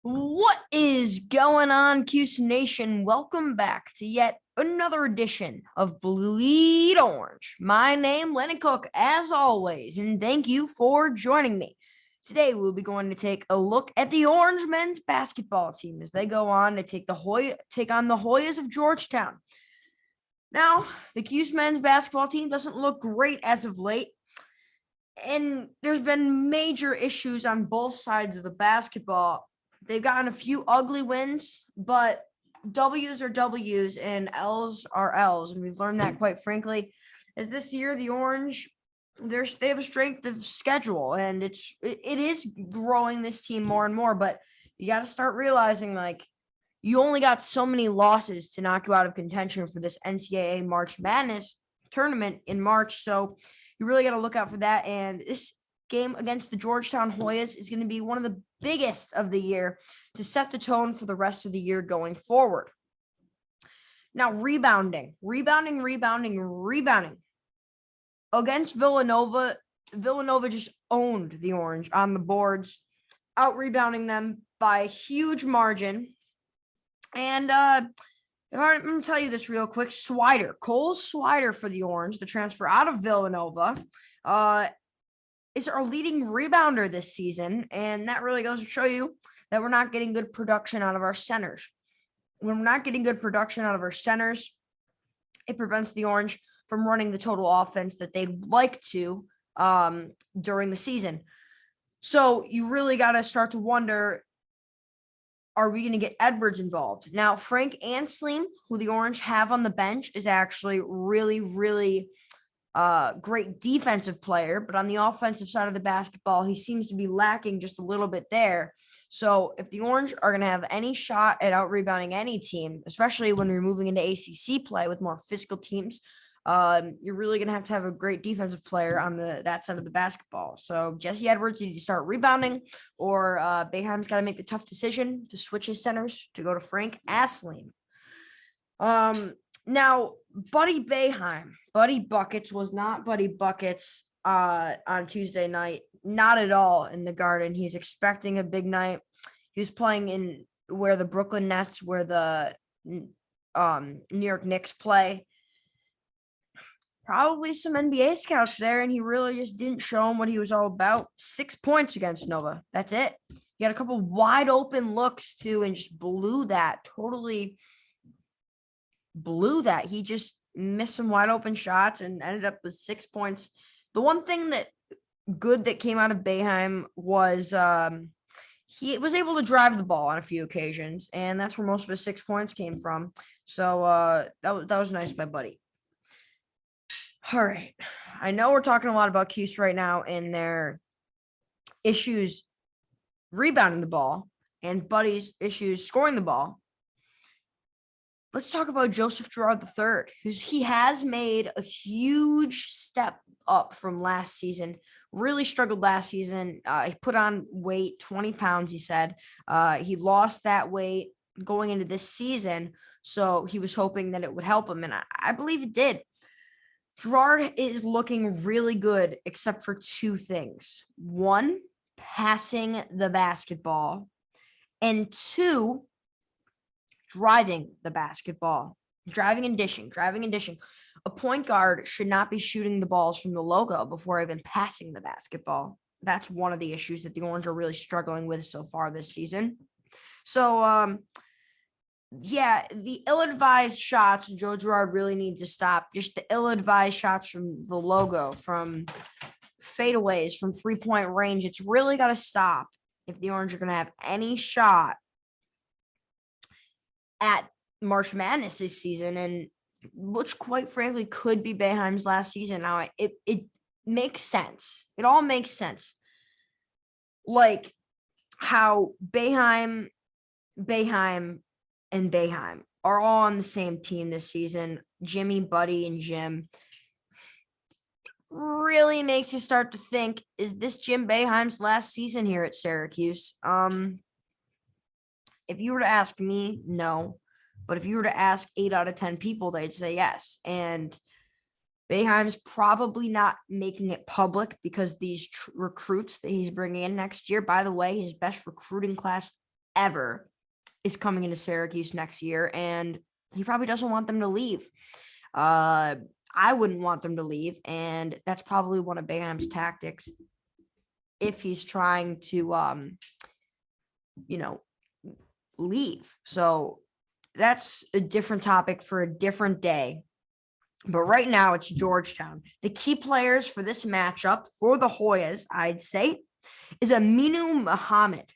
What is going on, CUSE Nation? Welcome back to yet another edition of Bleed Orange. My name, Lennon Cook, as always, and thank you for joining me. Today, we'll be going to take a look at the Orange men's basketball team as they go on to take on the Hoyas of Georgetown. Now, the CUSE men's basketball team doesn't look great as of late, and there's been major issues on both sides of the basketball. They've gotten a few ugly wins, but W's are W's and L's are L's. And we've learned that, quite frankly, as this year, the Orange, they have a strength of schedule, and it is growing this team more and more. But you got to start realizing, like, you only got so many losses to knock you out of contention for this NCAA March Madness tournament in March. So you really got to look out for that. And this game against the Georgetown Hoyas is going to be one of the biggest of the year to set the tone for the rest of the year going forward. Now, rebounding against Villanova. Villanova just owned the Orange on the boards, out rebounding them by a huge margin. And I'm going to tell you this real quick. Cole Swider for the Orange, the transfer out of Villanova, is our leading rebounder this season, and that really goes to show you that we're not getting good production out of our centers. When we're not getting good production out of our centers, it prevents the Orange from running the total offense that they'd like to during the season. So you really got to start to wonder, are we going to get Edwards involved? Now, Frank Ansleem, who the Orange have on the bench, is actually really great defensive player, but on the offensive side of the basketball, he seems to be lacking just a little bit there. So if the Orange are going to have any shot at out rebounding any team, especially when we're moving into ACC play with more physical teams, you're really going to have a great defensive player on that side of the basketball. So Jesse Edwards needs to start rebounding, or Boeheim's got to make the tough decision to switch his centers to go to Frank Ansleem. Now, Buddy Boeheim, Buddy Buckets was not Buddy Buckets on Tuesday night. Not at all in the Garden. He's expecting a big night. He was playing in where the Brooklyn Nets, where the New York Knicks play. Probably some NBA scouts there, and he really just didn't show him what he was all about. 6 points against Nova. That's it. He had a couple wide open looks, too, and just blew that. Totally blew that. He just missed some wide open shots and ended up with 6 points. The one thing that came out of Boeheim was he was able to drive the ball on a few occasions, and that's where most of his 6 points came from. So that was nice by Buddy. All right. I know we're talking a lot about CUSE right now and their issues rebounding the ball and Buddy's issues scoring the ball. Let's talk about Joseph Gerard III, he has made a huge step up from last season. Really struggled last season. He put on weight, 20 pounds, he said. He lost that weight going into this season, so he was hoping that it would help him, and I believe it did. Gerard is looking really good, except for two things. One, passing the basketball, and two, driving the basketball, driving and dishing. A point guard should not be shooting the balls from the logo before even passing the basketball. That's one of the issues that the Orange are really struggling with so far this season. So, the ill-advised shots, Joe Gerard really needs to stop. Just the ill-advised shots from the logo, from fadeaways, from three-point range. It's really got to stop if the Orange are going to have any shot at March Madness this season, and which quite frankly could be Boeheim's last season. Now it makes sense. It all makes sense. Like how Boeheim, and Boeheim are all on the same team this season. Jimmy, Buddy, and Jim. Really makes you start to think, is this Jim Boeheim's last season here at Syracuse? If you were to ask me, no. But if you were to ask 8 out of 10 people, they'd say yes. And Boeheim's probably not making it public because these recruits that he's bringing in next year, by the way, his best recruiting class ever is coming into Syracuse next year, and he probably doesn't want them to leave. I wouldn't want them to leave, and that's probably one of Boeheim's tactics if he's trying to, leave. So that's a different topic for a different day. But right now it's Georgetown. The key players for this matchup for the Hoyas, I'd say, is Aminu Muhammad.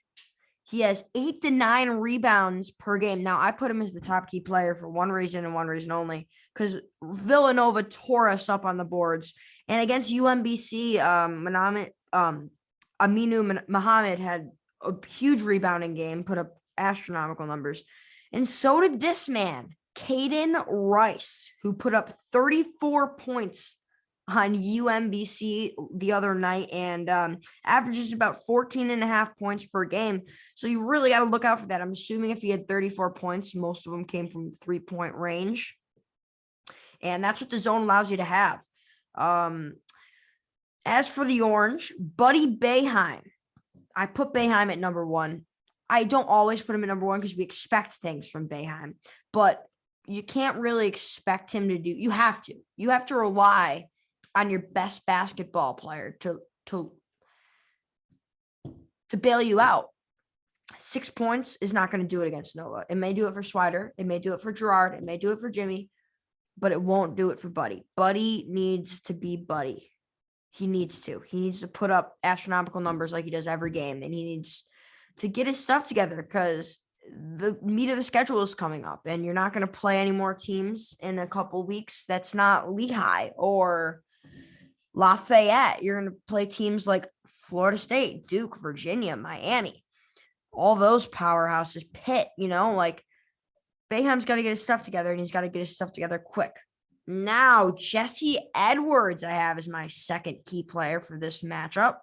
He has 8 to 9 rebounds per game. Now, I put him as the top key player for one reason and one reason only, because Villanova tore us up on the boards. And against UMBC, Aminu Muhammad had a huge rebounding game, put up astronomical numbers. And so did this man, Caden Rice, who put up 34 points on UMBC the other night and averages about 14.5 points per game. So you really got to look out for that. I'm assuming if he had 34 points, most of them came from 3-point range. And that's what the zone allows you to have. As for the Orange, Buddy Boeheim. I put Boeheim at number 1. I don't always put him at number 1 because we expect things from Boeheim. But you can't really expect him to do – you have to. You have to rely on your best basketball player to bail you out. 6 points is not going to do it against Nova. It may do it for Swider. It may do it for Gerard. It may do it for Jimmy, but it won't do it for Buddy. Buddy needs to be Buddy. He needs to. He needs to put up astronomical numbers like he does every game, and he needs to get his stuff together because the meat of the schedule is coming up, and you're not going to play any more teams in a couple weeks. That's not Lehigh or Lafayette. You're going to play teams like Florida State, Duke, Virginia, Miami, all those powerhouses, Pitt, like Boeheim's got to get his stuff together, and he's got to get his stuff together quick. Now, Jesse Edwards, I have as my second key player for this matchup.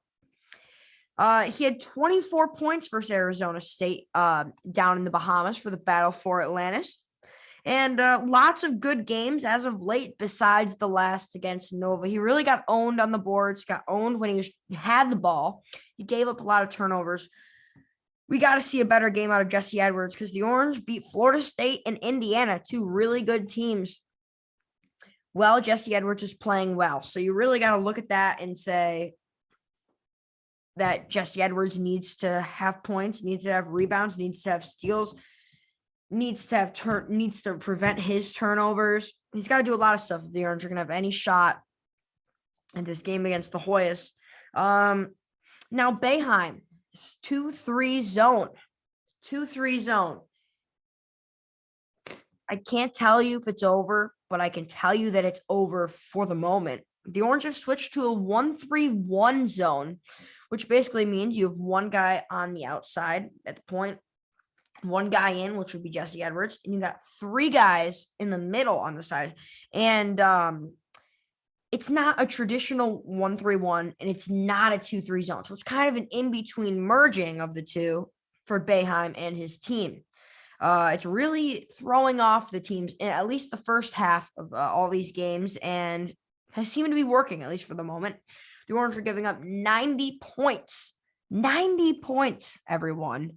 He had 24 points versus Arizona State down in the Bahamas for the Battle for Atlantis. And lots of good games as of late besides the last against Nova. He really got owned on the boards, got owned when he had the ball. He gave up a lot of turnovers. We got to see a better game out of Jesse Edwards because the Orange beat Florida State and Indiana, 2 really good teams. Well, Jesse Edwards is playing well. So you really got to look at that and say that Jesse Edwards needs to have points, needs to have rebounds, needs to have steals, needs to prevent his turnovers. He's got to do a lot of stuff if the Orange are going to have any shot in this game against the Hoyas. Now, Boeheim, 2-3 zone. 2-3 zone. I can't tell you if it's over, but I can tell you that it's over for the moment. The Orange have switched to a 1-3-1 zone, which basically means you have one guy on the outside at the point, one guy in, which would be Jesse Edwards, and you got 3 guys in the middle on the side. And it's not a traditional 1-3-1, and it's not a 2-3 zone. So it's kind of an in-between merging of the two for Boeheim and his team. It's really throwing off the teams in at least the first half of all these games and has seemed to be working, at least for the moment. The Orange are giving up 90 points. 90 points, everyone,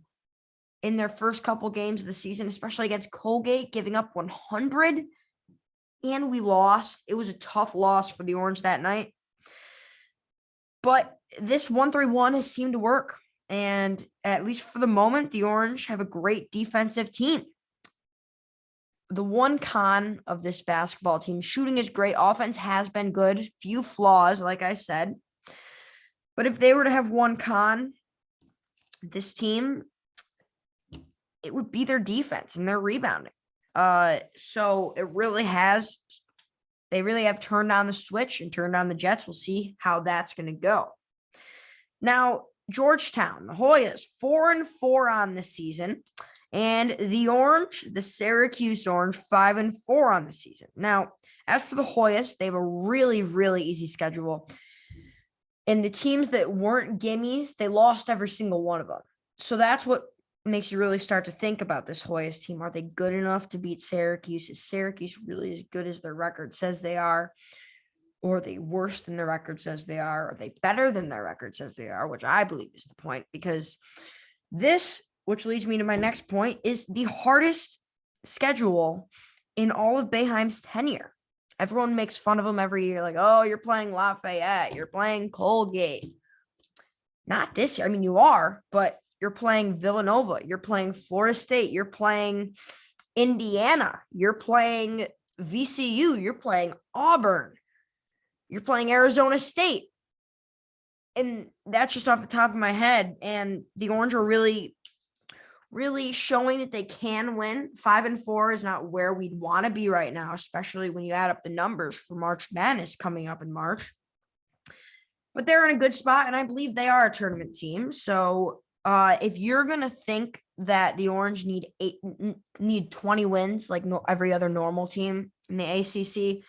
in their first couple games of the season, especially against Colgate, giving up 100. And we lost. It was a tough loss for the Orange that night. But this 1-3-1 has seemed to work. And at least for the moment, the Orange have a great defensive team. The one con of this basketball team, shooting is great. Offense has been good. Few flaws, like I said. But if they were to have one con, this team, it would be their defense and their rebounding. So they really have turned on the switch and turned on the Jets. We'll see how that's going to go. Now, Georgetown, the Hoyas, 4-4 on the season, and the Orange, the Syracuse Orange, 5-4 on the season. Now, as for the Hoyas, they have a really, really easy schedule. And the teams that weren't gimmies, they lost every single one of them. So that's what makes you really start to think about this Hoyas team. Are they good enough to beat Syracuse? Is Syracuse really as good as their record says they are? Or are they worse than their record says they are? Are they better than their record says they are? Which I believe is the point, because this which leads me to my next point, is the hardest schedule in all of Boeheim's tenure. Everyone makes fun of him every year, like, oh, you're playing Lafayette, you're playing Colgate. Not this year. I mean, you are, but you're playing Villanova, you're playing Florida State, you're playing Indiana, you're playing VCU, you're playing Auburn, you're playing Arizona State. And that's just off the top of my head. And the Orange are really showing that they can win. 5-4 is not where we'd want to be right now, especially when you add up the numbers for March Madness coming up in March. But they're in a good spot, and I believe they are a tournament team. So if you're going to think that the Orange need 20 wins like every other normal team in the ACC,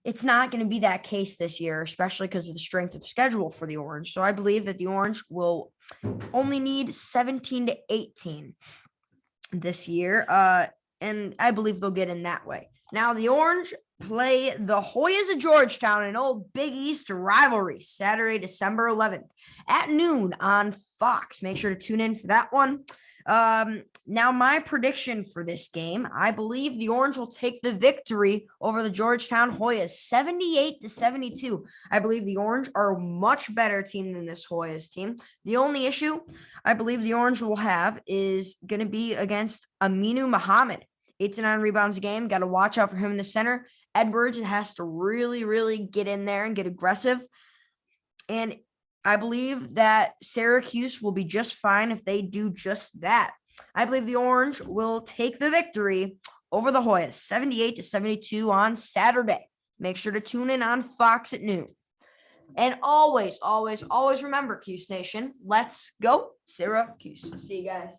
it's not going to be that case this year, especially because of the strength of schedule for the Orange. So I believe that the Orange will only need 17 to 18 this year. And I believe they'll get in that way. Now, the Orange play the Hoyas of Georgetown in old Big East rivalry Saturday, December 11th at noon on Fox. Make sure to tune in for that one. Now, my prediction for this game, I believe the Orange will take the victory over the Georgetown Hoyas, 78-72. I believe the Orange are a much better team than this Hoyas team. The only issue I believe the Orange will have is going to be against Aminu Muhammad. 8 to 9 rebounds a game. Got to watch out for him in the center. Edwards has to really get in there and get aggressive. And I believe that Syracuse will be just fine if they do just that. I believe the Orange will take the victory over the Hoyas, 78-72 on Saturday. Make sure to tune in on Fox at noon. And always remember, CUSE Nation, let's go Syracuse. See you guys.